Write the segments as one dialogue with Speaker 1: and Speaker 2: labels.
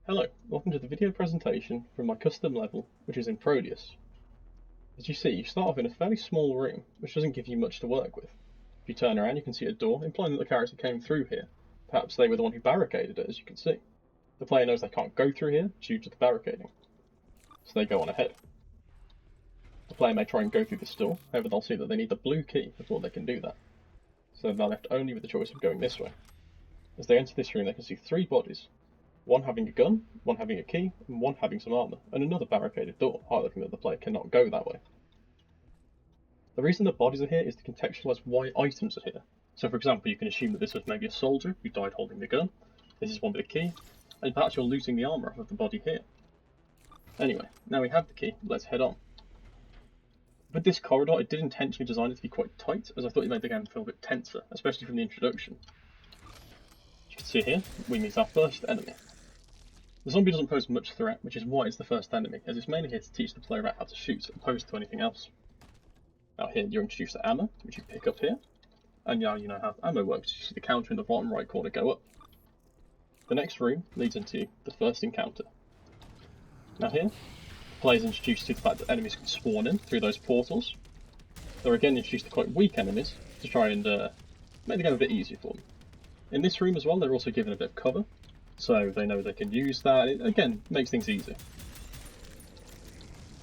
Speaker 1: Hello, welcome to the video presentation from my custom level, which is in Proteus. As you see, you start off in a fairly small room, which doesn't give you much to work with. If you turn around, you can see a door, implying that the character came through here. Perhaps they were the one who barricaded it, as you can see. The player knows they can't go through here due to the barricading, so they go on ahead. The player may try and go through this door, however they'll see that they need the blue key before they can do that. So they're left only with the choice of going this way. As they enter this room, they can see three bodies. One having a gun, one having a key, and one having some armour, and another barricaded door, highlighting that the player cannot go that way. The reason the bodies are here is to contextualise why items are here. So for example, you can assume that this was maybe a soldier who died holding the gun, this is one with a key, and perhaps you're looting the armour off of the body here. Anyway, now we have the key, let's head on. With this corridor, I did intentionally design it to be quite tight, as I thought it made the game feel a bit tenser, especially from the introduction. As you can see here, we meet our first enemy. The zombie doesn't pose much threat, which is why it's the first enemy, as it's mainly here to teach the player about how to shoot, opposed to anything else. Now here you're introduced to ammo, which you pick up here, and now you know how ammo works. You see the counter in the bottom right corner go up. The next room leads into the first encounter. Now here, the player is introduced to the fact that enemies can spawn in through those portals. They're again introduced to quite weak enemies to try and make the game a bit easier for them. In this room as well, they're also given a bit of cover, so they know they can use that. It again makes things easier.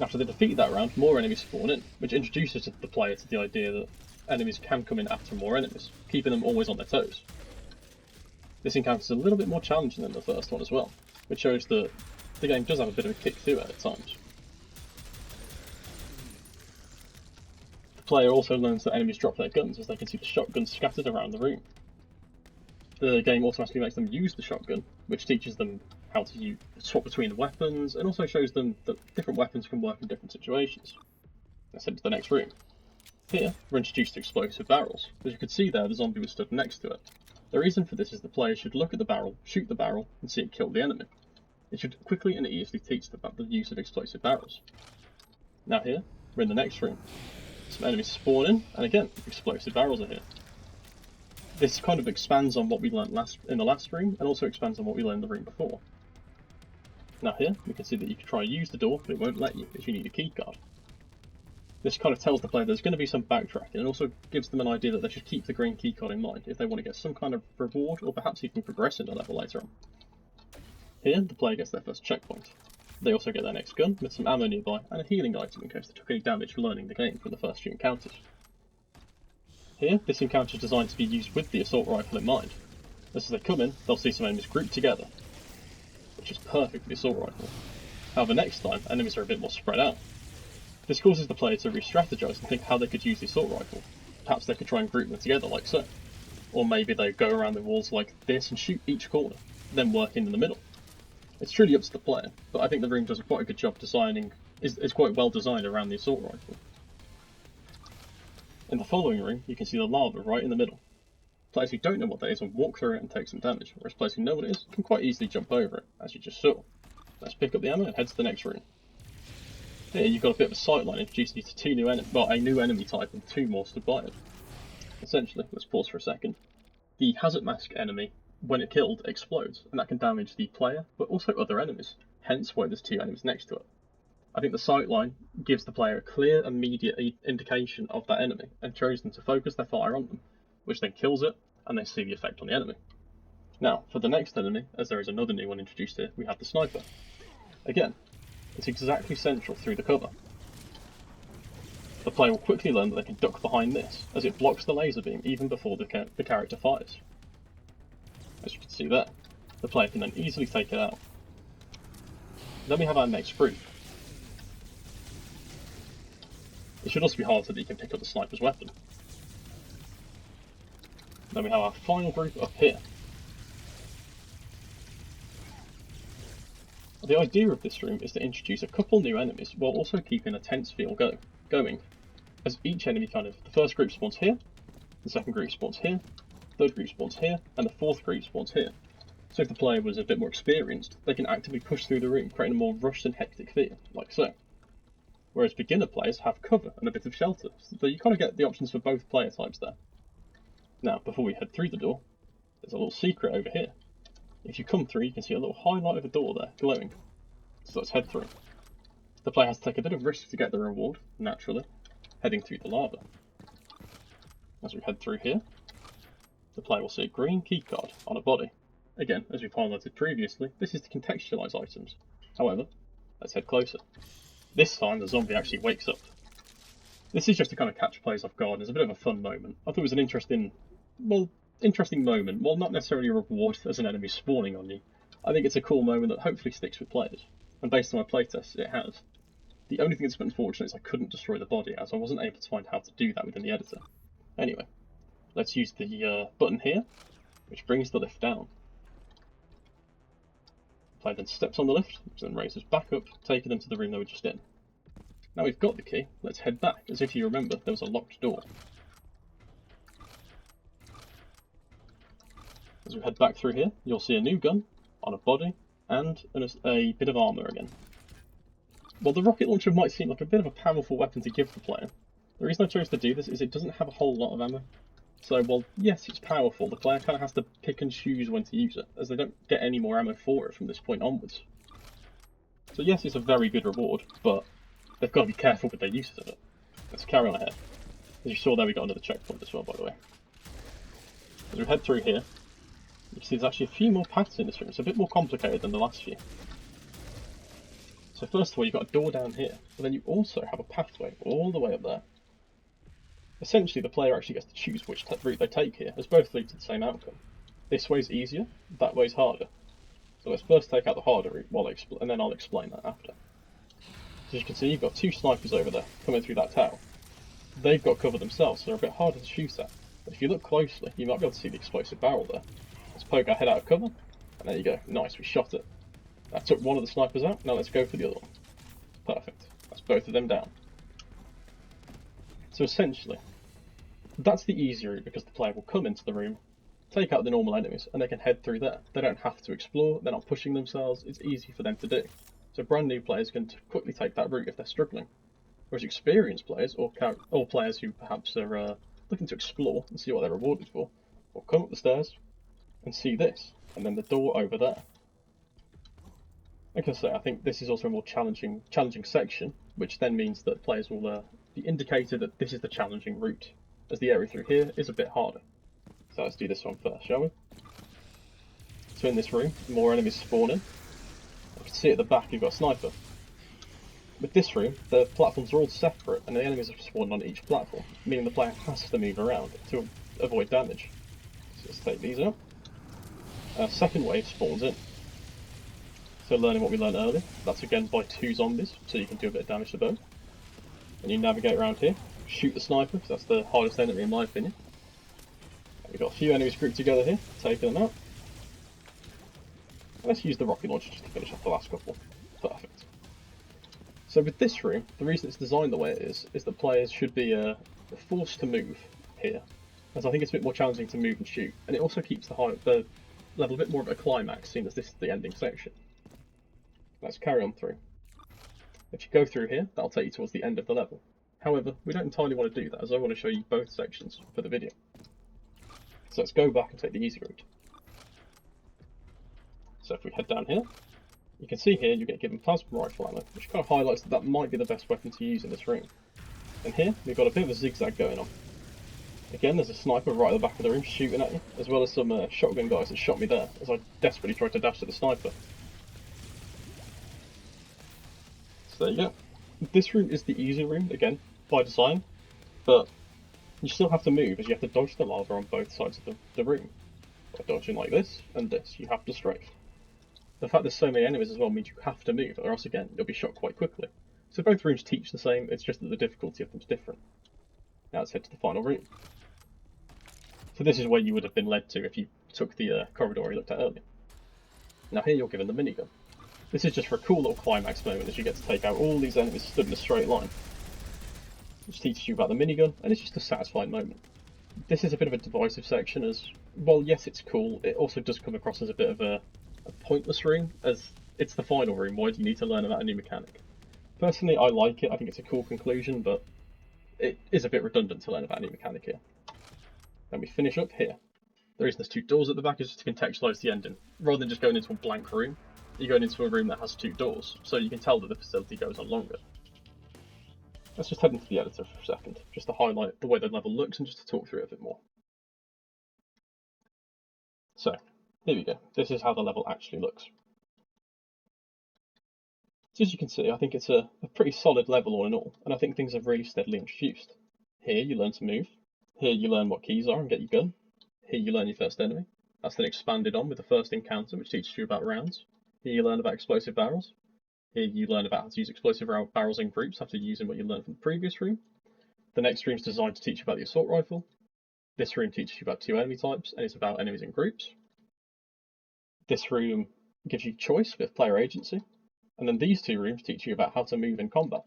Speaker 1: After they defeat that round, more enemies spawn in, which introduces the player to the idea that enemies can come in after more enemies, keeping them always on their toes. This encounter is a little bit more challenging than the first one as well, which shows that the game does have a bit of a kick to it at times. The player also learns that enemies drop their guns, as they can see the shotguns scattered around the room. The game automatically makes them use the shotgun, which teaches them how to swap between the weapons, and also shows them that different weapons can work in different situations. Let's head to the next room. Here, we're introduced to explosive barrels. As you can see there, the zombie was stood next to it. The reason for this is the player should look at the barrel, shoot the barrel, and see it kill the enemy. It should quickly and easily teach them about the use of explosive barrels. Now here, we're in the next room. Some enemies spawn in, and again, explosive barrels are here. This kind of expands on what we learned in the last room, and also expands on what we learned in the room before. Now here, we can see that you can try and use the door, but it won't let you, as you need a key card. This kind of tells the player there's going to be some backtracking, and also gives them an idea that they should keep the green key card in mind if they want to get some kind of reward, or perhaps even progress in a level later on. Here, the player gets their first checkpoint. They also get their next gun, with some ammo nearby, and a healing item in case they took any damage learning the game from the first few encounters. Here, this encounter is designed to be used with the assault rifle in mind. As they come in, they'll see some enemies grouped together, which is perfect for the assault rifle. However, next time, enemies are a bit more spread out. This causes the player to re-strategize and think how they could use the assault rifle. Perhaps they could try and group them together like so. Or maybe they go around the walls like this and shoot each corner, then work in the middle. It's truly up to the player, but I think the room does quite a good job designing, is quite well designed around the assault rifle. In the following room, you can see the lava right in the middle. Players who don't know what that is will walk through it and take some damage, whereas players who know what it is can quite easily jump over it, as you just saw. Let's pick up the ammo and head to the next room. Here you've got a bit of a sightline introducing you to a new enemy type and two more stood by it. Essentially, let's pause for a second. The hazard mask enemy, when it killed, explodes, and that can damage the player, but also other enemies, hence why there's two enemies next to it. I think the sightline gives the player a clear, immediate indication of that enemy, and shows them to focus their fire on them, which then kills it, and they see the effect on the enemy. Now, for the next enemy, as there is another new one introduced here, we have the sniper. Again, it's exactly central through the cover. The player will quickly learn that they can duck behind this, as it blocks the laser beam even before the character fires. As you can see there, the player can then easily take it out. Then we have our next group. It should also be hard so that you can pick up the sniper's weapon. Then we have our final group up here. The idea of this room is to introduce a couple new enemies while also keeping a tense feel going, as each enemy the first group spawns here, the second group spawns here, third group spawns here, and the fourth group spawns here. So if the player was a bit more experienced, they can actively push through the room, creating a more rushed and hectic feel, like so. Whereas beginner players have cover and a bit of shelter, so you kind of get the options for both player types there. Now, before we head through the door, there's a little secret over here. If you come through, you can see a little highlight of a door there, glowing. So let's head through. The player has to take a bit of risk to get the reward, naturally, heading through the lava. As we head through here, the player will see a green keycard on a body. Again, as we've highlighted previously, this is to contextualise items. However, let's head closer. This time the zombie actually wakes up. This is just to kind of catch players off guard. It's a bit of a fun moment. I thought it was an interesting moment. While not necessarily a reward as an enemy spawning on you, I think it's a cool moment that hopefully sticks with players. And based on my playtest, it has. The only thing that's unfortunate is I couldn't destroy the body, as I wasn't able to find how to do that within the editor. Anyway, let's use the button here, which brings the lift down. The player then steps on the lift, which then raises back up, taking them to the room they were just in. Now we've got the key, let's head back, as if you remember, there was a locked door. As we head back through here, you'll see a new gun on a body, and a bit of armour again. While the rocket launcher might seem like a bit of a powerful weapon to give the player, the reason I chose to do this is it doesn't have a whole lot of ammo. So while yes, it's powerful, the player kind of has to pick and choose when to use it, as they don't get any more ammo for it from this point onwards. So yes, it's a very good reward, but they've got to be careful with their uses of it. Let's carry on ahead. As you saw there, we got another checkpoint as well, by the way. As we head through here, you can see there's actually a few more paths in this room. It's a bit more complicated than the last few. So first of all, you've got a door down here, but then you also have a pathway all the way up there. Essentially, the player actually gets to choose which route they take here, as both lead to the same outcome. This way's easier, that way's harder. So let's first take out the harder route, and then I'll explain that after. As you can see, you've got two snipers over there, coming through that tower. They've got cover themselves, so they're a bit harder to shoot at. But if you look closely, you might be able to see the explosive barrel there. Let's poke our head out of cover, and there you go. Nice, we shot it. That took one of the snipers out, now let's go for the other one. Perfect. That's both of them down. So essentially, that's the easy route because the player will come into the room, take out the normal enemies, and they can head through there. They don't have to explore, they're not pushing themselves, it's easy for them to do. So brand new players can quickly take that route if they're struggling. Whereas experienced players, or players who perhaps are looking to explore and see what they're rewarded for, will come up the stairs and see this, and then the door over there. Like I say, I think this is also a more challenging section, which then means that players will be indicated that this is the challenging route, as the area through here is a bit harder. So let's do this one first, shall we? So in this room, more enemies spawn in. You can see at the back you've got a sniper. With this room, the platforms are all separate and the enemies are spawned on each platform, meaning the player has to move around to avoid damage. So let's take these out. Second wave spawns in. So learning what we learned earlier, that's again by two zombies, so you can do a bit of damage to both. And you navigate around here, shoot the sniper, because that's the hardest enemy in my opinion. And we've got a few enemies grouped together here, taking them out. And let's use the rocket launcher just to finish off the last couple. Perfect. So with this room, the reason it's designed the way it is that players should be forced to move here, as I think it's a bit more challenging to move and shoot, and it also keeps the level a bit more of a climax, seeing as this is the ending section. Let's carry on through. If you go through here, that'll take you towards the end of the level. However, we don't entirely want to do that, as I want to show you both sections for the video. So let's go back and take the easy route. So if we head down here, you can see here you get given plasma rifle ammo, which kind of highlights that that might be the best weapon to use in this room. And here, we've got a bit of a zigzag going on. Again, there's a sniper right at the back of the room shooting at you, as well as some shotgun guys that shot me there, as I desperately tried to dash to the sniper. So there you go. This room is the easy room, again, by design, but you still have to move as you have to dodge the lava on both sides of the room. By dodging like this and this, you have to strafe. The fact there's so many enemies as well means you have to move, or else again, you'll be shot quite quickly. So both rooms teach the same, it's just that the difficulty of them is different. Now let's head to the final room. So this is where you would have been led to if you took the corridor we looked at earlier. Now here you're given the minigun. This is just for a cool little climax moment as you get to take out all these enemies stood in a straight line. Which teaches you about the minigun, and it's just a satisfying moment. This is a bit of a divisive section as, well yes it's cool, it also does come across as a bit of a pointless room, as it's the final room, why do you need to learn about a new mechanic? Personally I like it, I think it's a cool conclusion, but it is a bit redundant to learn about a new mechanic here. Then we finish up here. The reason there's 2 doors at the back is just to contextualise the ending. Rather than just going into a blank room, you're going into a room that has 2 doors, so you can tell that the facility goes on longer. Let's just head into the editor for a second, just to highlight the way the level looks and just to talk through it a bit more. So, here we go. This is how the level actually looks. So as you can see, I think it's a pretty solid level all in all, and I think things have really steadily introduced. Here you learn to move, here you learn what keys are and get your gun, here you learn your first enemy. That's then expanded on with the first encounter, which teaches you about rounds. Here you learn about explosive barrels. Here you learn about how to use explosive barrels in groups after using what you learned from the previous room. The next room is designed to teach you about the assault rifle. This room teaches you about 2 enemy types, and it's about enemies in groups. This room gives you choice with player agency. And then these 2 rooms teach you about how to move in combat.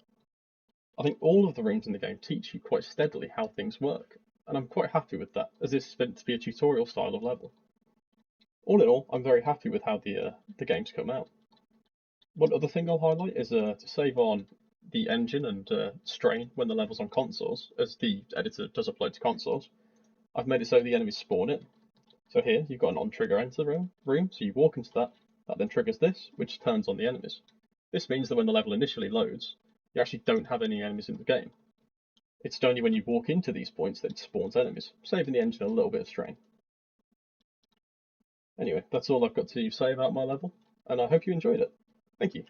Speaker 1: I think all of the rooms in the game teach you quite steadily how things work, and I'm quite happy with that, as this is meant to be a tutorial style of level. All in all, I'm very happy with how the game's come out. One other thing I'll highlight is to save on the engine and strain when the level's on consoles, as the editor does upload to consoles. I've made it so the enemies spawn it. So here, you've got an on-trigger enter room, so you walk into that then triggers this, which turns on the enemies. This means that when the level initially loads, you actually don't have any enemies in the game. It's only when you walk into these points that it spawns enemies, saving the engine a little bit of strain. Anyway, that's all I've got to say about my level, and I hope you enjoyed it. Thank you.